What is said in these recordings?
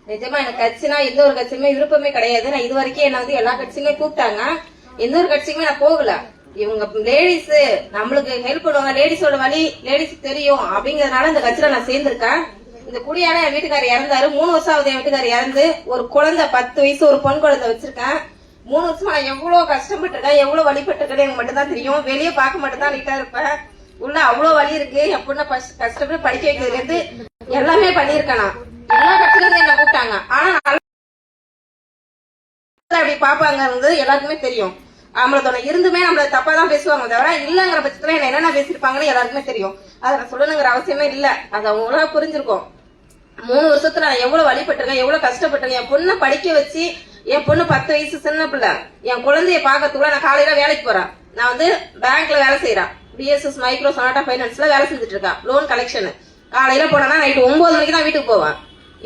நிஜமா எனக்கு கட்சினா எந்த ஒரு கட்சியுமே விருப்பமே கிடையாது. நான் இது வரைக்கும் என்ன வந்து எல்லா கட்சியுமே கூப்பிட்டாங்க, எந்த ஒரு கட்சிக்குமே நான் போகல. இவங்க லேடிஸ் நம்மளுக்கு ஹெல்ப் பண்ணுவாங்க, லேடிஸோட வழி லேடிஸ் தெரியும் அப்படிங்கறதுனால இந்த கட்சியில நான் சேர்ந்திருக்கேன். இந்த குடியால என் வீட்டுக்காரர் இறந்தாரு, 3 வருஷம் ஆகுது என் வீட்டுக்காரர் இறந்து. ஒரு குழந்தை 10 வயசு ஒரு பொன் குழந்தை வச்சிருக்கேன். 3 வருஷமா நான் எவ்வளவு கஷ்டப்பட்டு இருக்கேன், எவ்வளவு வழிபட்டு இருக்கேன் எனக்கு மட்டும் தான் தெரியும். வெளியே பார்க்க மட்டும் தான் நீட்டா இருப்பேன், உள்ள அவ்வளவு வலி இருக்கு. என் பொண்ணை கஷ்டப்பட்டு படிக்க வைக்கிறதுல இருந்து எல்லாமே பண்ணிருக்கேன். நான் எல்லா கட்சியில என்ன கூப்பிட்டாங்க, ஆனா அப்படி பாப்பாங்க எல்லாருக்குமே தெரியும். அவங்களோட இருந்துமே நம்மள தப்பா தான் பேசுவாங்க தவிர இல்லங்கிற பட்சத்துல என்ன என்னென்ன பேசிருப்பாங்கன்னு எல்லாருக்குமே தெரியும். அதை நான் சொல்லணுங்கிற அவசியமே இல்ல, அது அவங்களா புரிஞ்சிருக்கும். 3 வருஷத்துல நான் எவ்வளவு வழிபட்டிருக்கேன், எவ்வளவு கஷ்டப்பட்டிருக்கேன். என் பொண்ணை படிக்க வச்சு, என் பொண்ணு 10 வயசு சின்ன பிள்ளை, என் குழந்தைய பாக்கிறதுக்குள்ள நான் காலையில வேலைக்கு போறேன். நான் வந்து பேங்க்ல வேலை செய்யறேன், பிஎஸ்எஸ் மைக்ரோ சொனாட்டா பைனான்ஸ்ல வேலை செஞ்சுட்டு இருக்கேன், லோன் கலெக்ஷன். காலையில போனா நைட்டு 9 மணிக்கு தான் வீட்டுக்கு போவேன்.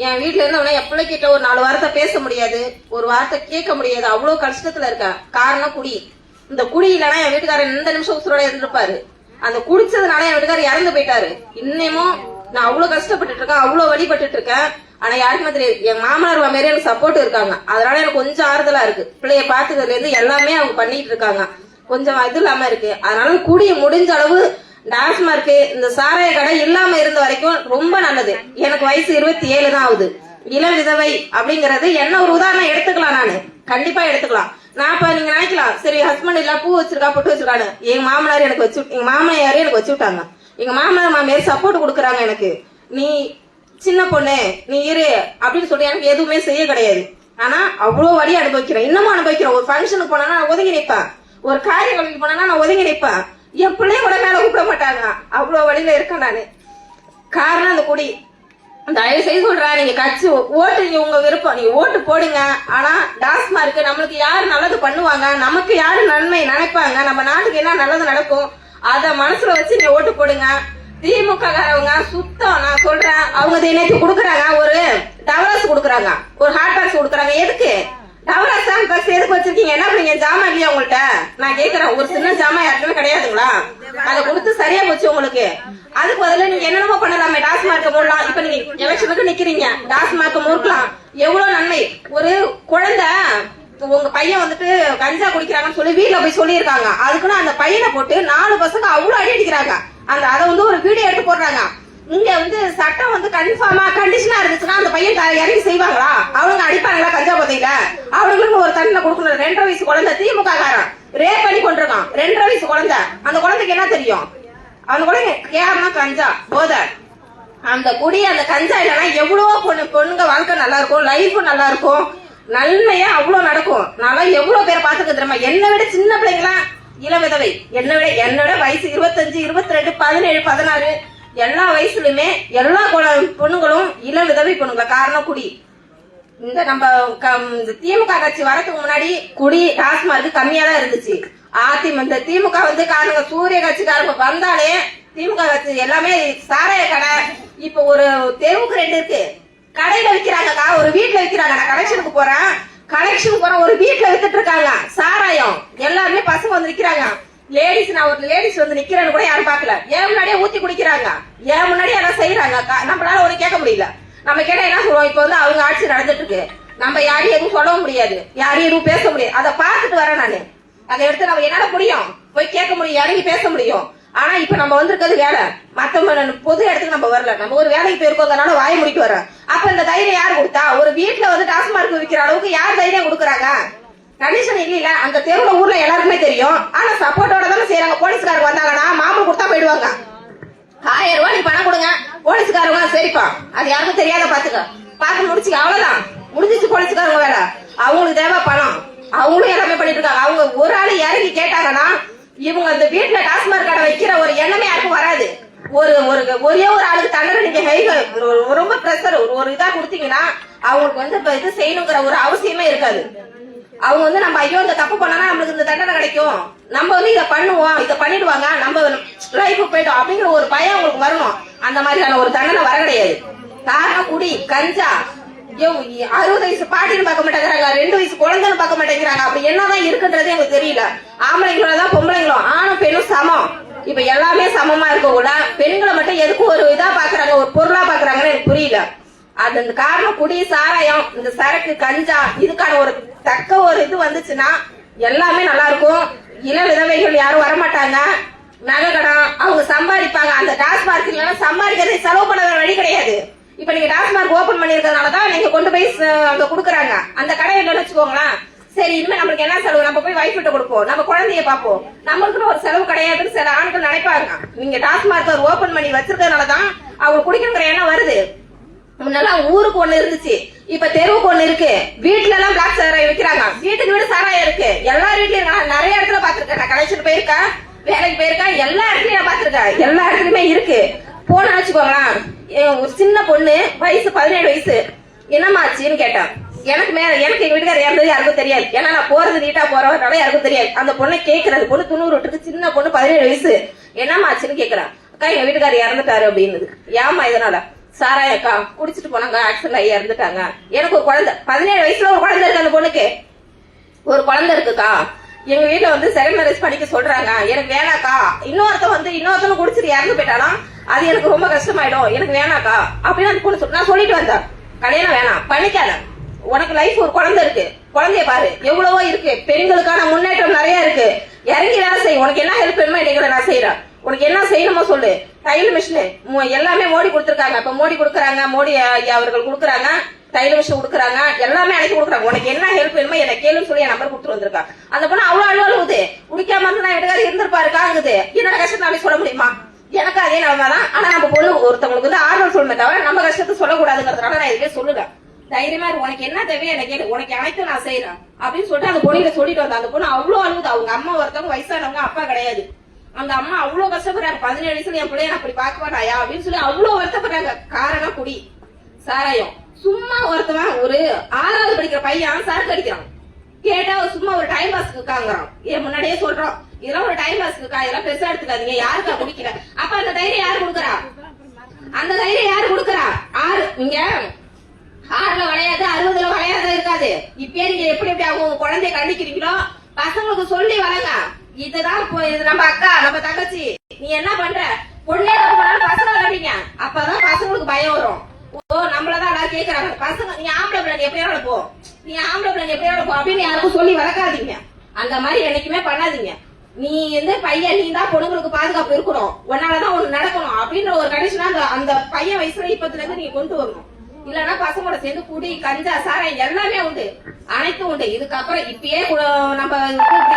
என் வீட்டுல இருந்தவனா என் பிள்ளைகிட்ட ஒரு 4 வார்த்தை பேச முடியாது, ஒரு வார்த்தை கேட்க முடியாது, அவ்வளவு கஷ்டத்துல இருக்கேன். காரணம் குடி. இந்த குடி இல்லைன்னா என் வீட்டுக்காரர் எந்த நிமிஷம் உசுரோட இருந்திருப்பாரு. அந்த குடிச்சதுனால என் வீட்டுக்காரர் இறந்து போயிட்டாரு. இன்னமும் நான் அவ்வளவு கஷ்டப்பட்டு இருக்கேன், அவ்வளவு வழிபட்டு இருக்கேன். ஆனா யாருக்குமே தெரியாது. என் மாமனார் மாமியாரே எனக்கு சப்போர்ட் இருக்காங்க, அதனால எனக்கு கொஞ்சம் ஆறுதலா இருக்கு. பிள்ளைய பாத்துக்கிறதுல இருந்து எல்லாமே அவங்க பண்ணிட்டு இருக்காங்க, கொஞ்சம் இது இல்லாம இருக்கு. அதனால குடி முடிஞ்ச அளவு டாஸ்மார்க் இந்த சாராய கடை இல்லாம இருந்த வரைக்கும் ரொம்ப நல்லது. எனக்கு வயசு 27 தான் ஆகுது. இளம் விதவை அப்படிங்கறது என்ன ஒரு உதாரணம் எடுத்துக்கலாம், நானு கண்டிப்பா எடுத்துக்கலாம். நான் இப்ப நீங்க நினைக்கலாம், சரி ஹஸ்பண்ட் இல்ல பூ வச்சிருக்கா பொட்டு வச்சிருக்கான்னு. எங்க மாமனார் எனக்கு வச்சு, எங்க மாமனார் எனக்கு வச்சு விட்டாங்க. எங்க மாமனார் மாமியார் சப்போர்ட் கொடுக்குறாங்க எனக்கு. நீ சின்ன பொண்ணு, நீ இரு அப்படின்னு சொல்லி எனக்கு எதுவுமே செய்ய கிடையாது. ஆனா அவ்வளவு வழி அனுபவிக்கிறேன், இன்னமும் அனுபவிக்கிறேன். ஒரு ஃபங்க்ஷனுக்கு போனா நான் ஒதுங்கி நிற்பேன், ஒரு காரியங்களுக்கு போனா நான் ஒதுங்கி நிற்பேன். என் பிள்ளைய கூட மேல கூப்பிட மாட்டாங்க, அவ்வளவு வழியில இருக்கேன் நானு. காரணம் அந்த குடி. தயவு செய்து சொல்றேன், நீங்க கட்சி ஓட்டு உங்க விருப்பம், நீங்க ஓட்டு போடுங்க. ஆனா டாஸ்மார்க் நம்மளுக்கு யாரு நல்லது பண்ணுவாங்க, நமக்கு யாரு நன்மை நினைப்பாங்க, நம்ம நாட்டுக்கு என்ன நல்லது நடக்கும், அத மனசுல வச்சு நீங்க ஓட்டு போடுங்க. திமுக காரவங்க சுத்தம், நான் சொல்றேன், அவங்க இன்னைக்கு கொடுக்குறாங்க, ஒரு டவரஸ் கொடுக்குறாங்க, ஒரு ஹாட் பாக்ஸ் கொடுக்குறாங்க. எதுக்கு டவரஸ் எதுக்கு வச்சிருக்கீங்க? என்ன பண்ணீங்க? ஜாமான் இல்லையா உங்கள்கிட்ட? நான் கேக்குறேன், ஒரு சின்ன ஜாமான் யாருக்குமே கிடையாதுங்களா? அதை கொடுத்து சரியா போச்சு உங்களுக்கு. அதுக்கு பதில நீங்க என்னென்னமோ பண்ணலாமே, டாஸ்மார்க்க போடலாம். இப்ப நீங்க எலெக்ஷனுக்கு நிக்கிறீங்க, டாஸ்மார்க்க மூர்க்கலாம். எவ்வளவு நன்மை. ஒரு குழந்தை, உங்க பையன் வந்துட்டு கஞ்சா குடிக்கிறாங்கன்னு சொல்லி வீட்டுல போய் சொல்லியிருக்காங்க. அதுக்குன்னு அந்த பையனை போட்டு 4 பசங்க அவ்வளவு அடி அடிக்கிறாங்க. அதை வந்து ஒரு வீடியோ எடுத்து போடுறாங்க. இங்க வந்து சட்டம் வந்து கன்ஃபார்மா கண்டிஷனா இருந்துச்சுன்னா அந்த பையன் இறங்கி செய்வாங்களா? அவங்க அடிப்பாங்களா கஞ்சா போதையில? அவங்களுக்கு ஒரு தண்டனை கொடுக்கணும். 2.5 வயசு குழந்தை திமுக காரன் ரேப் பண்ணி கொண்டிருக்கான். 2.5 வயசு குழந்தை. அந்த குழந்தைக்கு என்ன தெரியும்? அந்த குழந்தை கேவலம் கஞ்சா போதை. அந்த குடி அந்த கஞ்சா இல்லைன்னா எவ்வளவோ பொண்ணுங்க வாழ்க்கை நல்லா இருக்கும், லைஃப் நல்லா இருக்கும், நன்மையா அவ்வளவு நடக்கும். நான் எவ்வளவு பேரை பாத்துக்க தெரியுமா? என்னை விட சின்ன பிள்ளைங்களா இளம் விதவை, என்னோட வயசு 25, 22, 17, 16 எல்லா வயசுலயுமே எல்லா பொண்ணுங்களும் இளம் விதவை பொண்ணுங்களா. காரணம் குடி. இந்த நம்ம திமுக கட்சி வரதுக்கு முன்னாடி குடி டாஸ்மார்க் கம்மியா தான் இருந்துச்சு. இந்த திமுக வந்து காரணங்க சூரிய கட்சிக்காரங்க வந்தாலே திமுக கட்சி எல்லாமே சாராய கடை. இப்ப ஒரு தெருவுக்கு 2 இருக்கு, கடையில விக்கிறாங்கக்கா, ஒரு வீட்டுல விக்கிறாங்க. நான் கலெக்ஷனுக்கு போறேன், ஒரு வீட்டுல வித்துட்டு இருக்காங்க சாராயம். எல்லாருமே பசங்க வந்து நிக்கிறாங்க. லேடிஸ், நான் ஒரு லேடிஸ் வந்து நிக்கிறேன்னு கூட யாரும் பாக்கல. ஏன் முன்னாடியே ஊத்தி குடிக்கிறாங்க, ஏன் முன்னாடியே எல்லாம் செய்யறாங்க. நம்மளால ஒரு கேட்க முடியல. நம்ம கேட்டா என்ன சொல்லுவோம்? இப்ப வந்து அவங்க ஆட்சி நடந்துட்டு இருக்கு, நம்ம யாரையும் எதுவும் சொல்லவும் முடியாது, யாரையும் எதுவும் பேச முடியாது. அதை பார்த்துட்டு வரேன் நானு. அதை எடுத்து நம்ம என்னால முடியும் போய் கேட்க முடியும், இறங்கி பேச முடியும். ஆனா இப்ப நம்ம வந்திருக்கிறது வேலை, மத்த பொது இடத்துக்கு நம்ம வரல, நம்ம ஒரு வேலைக்கு போயிருக்கோங்கனால வாய் முடிக்க வர்றோம். அப்ப இந்த தைரியம் யாரு கொடுத்தா? ஒரு வீட்டுல வந்து டாஸ்மார்க் விற்கிற அளவுக்கு யார் தைரியம் கொடுக்குறாங்க? கண்டிஷன் இல்ல. அந்த தெருவுல ஊர்ல எல்லாருக்குமே தெரியும். ஆனா சப்போர்ட்டோட தானே செய்யறாங்க. போலீஸ்காரங்க வந்தாங்கன்னா மாமூல் கொடுத்தா போயிடுவாங்க. 1000 ரூபாய் நீ பணம் கொடுங்க, போலீஸ்காரங்க சரிப்பா, அது யாருக்கும் தெரியாத பார்த்து முடிச்சு அவ்வளவுதான், முடிஞ்சிச்சு போலீஸ்காரங்க வேலை. அவங்களுக்கு தேவை பணம், அவங்களும் எல்லாமே பண்ணிட்டு இருக்காங்க. அவங்க ஒரு ஆளு இறங்கி கேட்டாங்கன்னா இவங்க அந்த வீட்டுல டாஸ்மார்க் கடை வைக்கிற ஒரு எண்ணமே யாருக்கும் வராது. ஒரே ஒரு ஆளுக்கு தண்டனை நீங்க ரொம்ப பிரஷர் ஒரு இதா கொடுத்தீங்கன்னா அவங்களுக்கு வந்து இது செய்யணுங்கிற ஒரு அவசியமே இருக்காது. அவங்க வந்து நம்ம ஐயோ இந்த தப்பு பண்ணா நம்மளுக்கு இந்த தண்டனை கிடைக்கும், நம்ம வந்து இதை பண்ணுவோம், இதை பண்ணிடுவாங்க, நம்ம லைஃப் போயிட்டோம் அப்படிங்கிற ஒரு பயம் அவங்களுக்கு வரணும். அந்த மாதிரியான ஒரு தண்டனை வர கிடையாது. காரணம் குடி, கஞ்சா. 60 வயசு பாட்டின்னு பார்க்க மாட்டேங்கிறாங்க, 2 வயசு குழந்தைன்னு பார்க்க மாட்டேங்கிறாங்க. அப்படி என்னதான் இருக்குன்றது எனக்கு தெரியல. ஆம்பளைங்களோட தான் பொம்பளைங்களும் ஆணும் பெண்ணும் சமம். இப்ப எல்லாமே சமமா இருக்க கூட பெண்களை மட்டும் எதுக்கும் ஒரு இதா பாக்குறாங்க, ஒரு பொருளா பாக்குறாங்கன்னு எனக்கு புரியல. அது அந்த காரணம் குடி, சாராயம், இந்த சரக்கு, கஞ்சா, இதுக்கான ஒரு தக்க ஒரு இது வந்துச்சுன்னா எல்லாமே நல்லா இருக்கும். இள விதவைகள் யாரும் வரமாட்டாங்க. நகை கடன் அவங்க சம்பாதிப்பாங்க. அந்த டாஸ்மார்க் இல்லைன்னா சம்பாதிக்கிறதை செலவு பண்ண வழி கிடையாது. இப்ப நீங்க டாஸ்மார்க் ஓபன் பண்ணிருக்கிறதுனாலதான் நீங்க கொண்டு போய் அங்க குடுக்குறாங்க. அந்த கடை இல்லைன்னு வச்சுக்கோங்களேன், சரி இனிமே நம்மளுக்கு என்ன செலவு, நம்ம போய் வைஃப் கிட்ட கொடுப்போம், நம்ம குழந்தைய பார்ப்போம், நம்மளுக்குன்னு ஒரு செலவு கிடையாதுன்னு சில ஆண்கள் நினைப்பாங்க. நீங்க டாஸ்மார்க் ஓபன் பண்ணி வச்சிருக்கிறதுனாலதான் அவங்க குடிக்கணுங்கிற எண்ணம் வருது. முன்னெல்லாம் ஊருக்கு ஒண்ணு இருந்துச்சு, இப்ப தெருவுக்கு ஒண்ணு இருக்கு. வீட்டுல எல்லாம் பிளாக் சாராயம் விற்கிறாங்க. வீட்டுக்கு வீடு சாராயம் இருக்கு. எல்லா வீட்லயும் நிறைய இடத்துல பாத்துருக்கேன். நான் கலெக்ஷன் போயிருக்கேன், வேலைக்கு போயிருக்கேன், எல்லா இடத்துலயும் நான் பாத்துருக்கேன். எல்லா இடத்துலயுமே இருக்கு. போன வச்சுக்கோங்களேன், ஒரு சின்ன பொண்ணு வயசு 17 வயசு, என்னமாச்சுன்னு கேட்டேன். எனக்கு எங்க வீட்டுக்காரர் இறந்தது யாருக்கும் தெரியாது. ஏன்னா நான் போறது நீட்டா போறவனால யாருக்கும் தெரியாது. அந்த பொண்ணை கேட்கறது, பொண்ணு 90 விட்டுருக்கு, சின்ன பொண்ணு 17 வயசு, என்னமாச்சுன்னு கேக்குறான். அக்கா எங்க வீட்டுக்காரர் இறந்துட்டாரு அப்படின்னு. ஏமா இதனால? சாராயம் அக்கா குடிச்சிட்டு போனாங்க, ஆக்சிடென்ட் ஆகி இறந்துட்டாங்க. எனக்கு ஒரு குழந்தை 17 வயசுல ஒரு குழந்தை இருக்கு. அந்த பொண்ணுக்கு ஒரு குழந்தை இருக்குக்கா. எங்க வீட்டுல வந்து செகண்ட் மேரேஜ் பண்ணிக்க சொல்றாங்க, எனக்கு வேணாக்கா. இன்னொருத்தவங்க குடிச்சிட்டு இறந்து போயிட்டாலும் அது எனக்கு ரொம்ப கஷ்டமாயிடும், எனக்கு வேணாக்கா அப்படின்னு அந்த பொண்ணு நான் சொல்லிட்டு வந்தேன். கல்யாணம் வேணாம், பண்ணிக்காத, உனக்கு லைஃப் ஒரு குழந்தை இருக்கு, குழந்தைய பாரு, எவ்வளவோ இருக்கு, பெண்களுக்கான முன்னேற்றம் நிறைய இருக்கு, இறங்கி வேலை செய். உனக்கு என்ன ஹெல்ப் வேணுமோ இன்னைக்கு நான் செய்யறேன், உனக்கு என்ன செய்யணுமோ சொல்லு. தையல் மிஷின் எல்லாமே மோடி கொடுத்திருக்காங்க. இப்ப மோடி கொடுக்குறாங்க, மோடி அவர்கள் கொடுக்குறாங்க, தையல் மிஷின் கொடுக்குறாங்க, எல்லாமே அனுப்பி கொடுக்குறாங்க. உனக்கு என்ன ஹெல்ப் வேணுமோ என்ன கேளுன்னு சொல்லி என் நம்பர் கொடுத்துட்டு வந்திருக்காங்க. அந்த பொண்ணு அவ்வளவு அழுவுது, குடிக்காம இருந்தா வீட்டுக்காரர் இருந்திருப்பாருக்காங்குது. என்னோட கஷ்டத்தை அப்படி சொல்ல முடியுமா? எனக்கு அதே நிலைமைதான். ஆனா நம்ம பொண்ணு ஒருத்தவங்களுக்கு வந்து ஆறுதல் சொல்லணுமே தவிர நம்ம கஷ்டத்தை சொல்லக்கூடாதுங்கிறதுனால நான் இதுவே சொல்லுவேன். தைரியமா உனக்கு என்ன தேவையோ என்ன கேளு, உனக்கு அனைத்து நான் செய்யறேன் அப்படின்னு சொல்லிட்டு அந்த பொண்ணுகிட்ட சொல்லிட்டு வந்தேன். அந்த பொண்ணு அவ்வளவு அழுகுது. அவங்க அம்மா ஒருத்தவங்க வயசானவங்க, அப்பா கிடையாது. அந்த அம்மா அவ்வளவு கஷ்டப்படுறாங்க. 17 வயசுல என் பிள்ளைய அப்படி பார்க்க மாட்டாயா அப்படின்னு சொல்லி அவ்வளவு வருத்தப்படுறாங்க. காரணம் குடி, சாராயம். சும்மா ஒருத்தவன் ஒரு 6வது படிக்கிற பையன் சரக்கு அடிக்கிறான். கேட்டா சும்மா ஒரு டைம் பாஸ்க்கு காங்குறான். ஏன் முன்னாடியே சொல்றோம், இதெல்லாம் ஒரு டைம் பாஸ்க்கு, இதெல்லாம் பெருசா எடுத்துக்காதீங்க, யாருக்கா குடிக்கிற? அப்ப அந்த தைரியம் யாரு கொடுக்கறா? அந்த தைரியம் யாரு கொடுக்கறா? நீங்க 6ல விளையாது, 60ல விளையாத இருக்காது. இப்பயே நீங்க எப்படி அவங்க குழந்தைய கண்டிக்கிறீங்களோ பசங்களுக்கு சொல்லி வளங்க. இதுதான் இது நம்ம அக்கா, நம்ம தங்கச்சி, நீ என்ன பண்ற? பொண்ணே பசங்க விளையாடுங்க. அப்பதான் பசங்களுக்கு பயம் வரும். ஓ நம்மளதான் எல்லாரும் கேக்குறாங்க, பசங்க நீ ஆம்பளை பிள்ளை எப்படியாவது போ, நீ ஆம்பளை பிள்ளை எப்படியாவது போ அப்படின்னு யாருக்கும் சொல்லி வளர்க்காதீங்க. அந்த மாதிரி என்னைக்குமே பண்ணாதீங்க. நீ வந்து பையன், நீ தான் பொண்ணுங்களுக்கு பாதுகாப்பு இருக்கணும், உன்னாலதான் ஒண்ணு நடக்கணும் அப்படின்ற ஒரு கண்டிஷனா அந்த பையன் வயசுல இப்பத்துல இருந்து நீங்க கொண்டு வரணும். இல்லன்னா பசங்களோட சேர்ந்து குடி, கஞ்சா, சாராயம் எல்லாமே உண்டு, அனைத்தும் உண்டு. இதுக்கப்புறம் இப்பயே நம்ம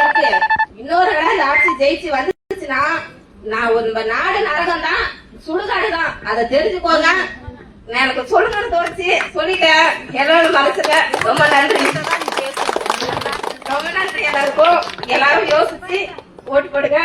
இருக்கு. இன்னொரு இடம் இந்த ஆட்சி ஜெயிச்சு வந்துச்சுன்னா நாடு நரகம் தான், சுடுகாடு தான். அதை தெரிஞ்சுக்கோங்க. எனக்கு சொல்லணும்னு தோணுச்சு, சொல்லிட்டேன். எல்லாரும் மனசுல ரொம்ப நன்றி, ரொம்ப நன்றி எல்லாருக்கும். எல்லாரும் யோசிச்சு ஓட்டு போடுங்க.